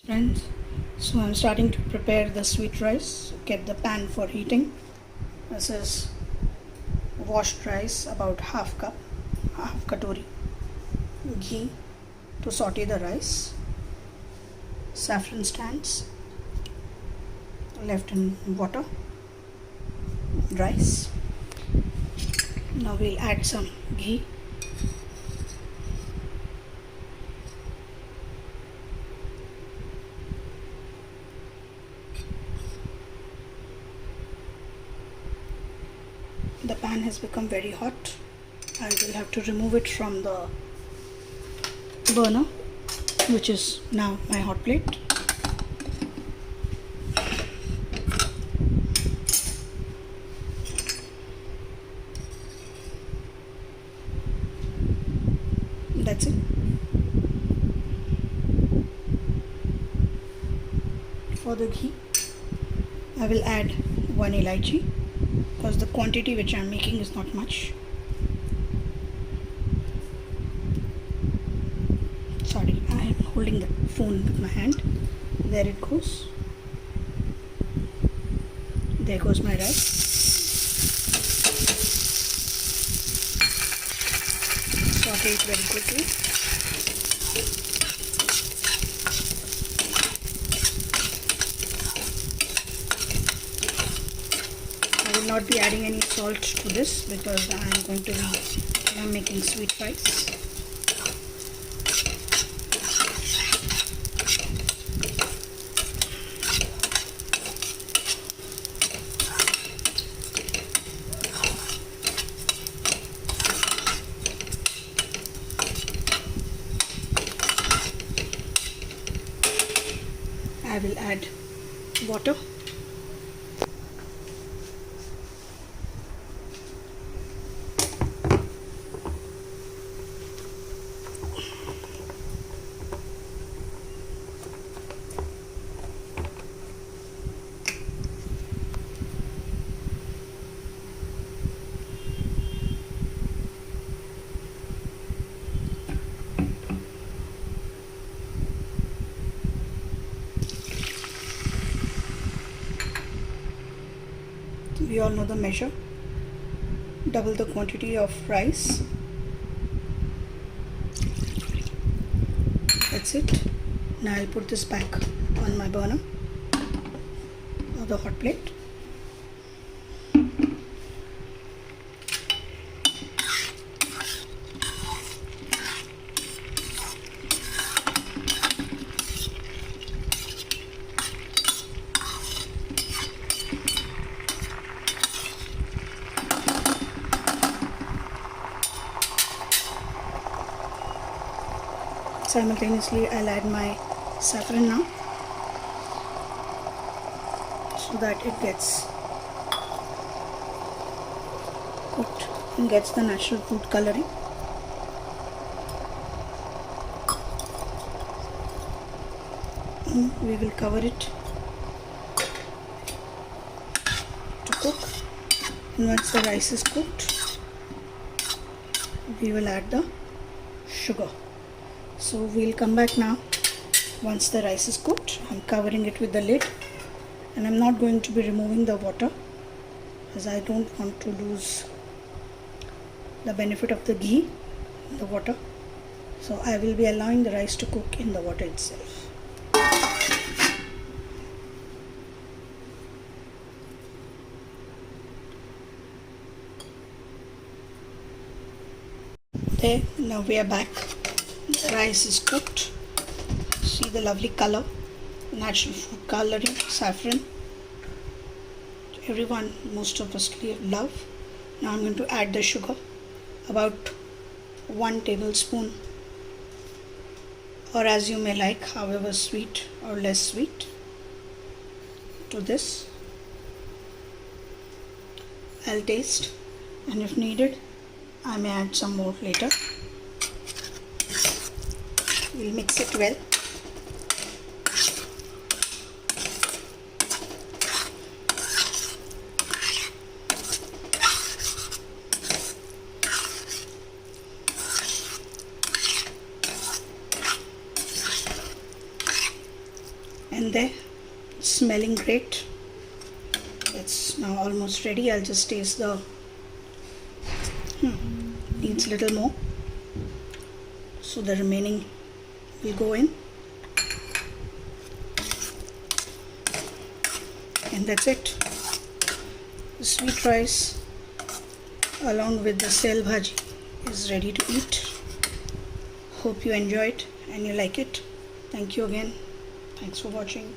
Friends, so I'm starting to prepare the sweet rice. Get the pan for heating. This is washed rice, about half cup, half katori, ghee to saute the rice, saffron strands left in water, rice. Now we'll add some ghee. The pan has become very hot. I will have to remove it from the burner, which is now my hot plate. That's it. For the ghee, I will add one elaichi, because the quantity which I am making is not much. Sorry, I am holding the phone with my hand. There it goes. There goes my rice. Saute it very quickly. I will not be adding any salt to this because I am going to be making sweet rice. I will add water. We all know the measure. Double the quantity of rice. That's it. Now I'll put this back on my burner or the hot plate. Simultaneously, I'll add my saffron now, so that it gets cooked and gets the natural food coloring. And we will cover it to cook. And once the rice is cooked, we will add the sugar. So we'll come back now once the rice is cooked. I'm covering it with the lid, and I'm not going to be removing the water as I don't want to lose the benefit of the ghee in the water. So I will be allowing the rice to cook in the water itself. There, now we are back. The rice is cooked. See the lovely color, natural food coloring, saffron. Everyone, most of us love. Now I'm going to add the sugar, about 1 tablespoon, or as you may like, however sweet or less sweet, to this. I'll taste, and if needed, I may add some more later. We'll mix it well. And there, smelling great. It's now almost ready. I'll just taste the needs a little more, so the remaining will go in. And that's it. The sweet rice along with the Seyal Bhaji is ready to eat. Hope you enjoyed and you like it. Thank you again. Thanks for watching.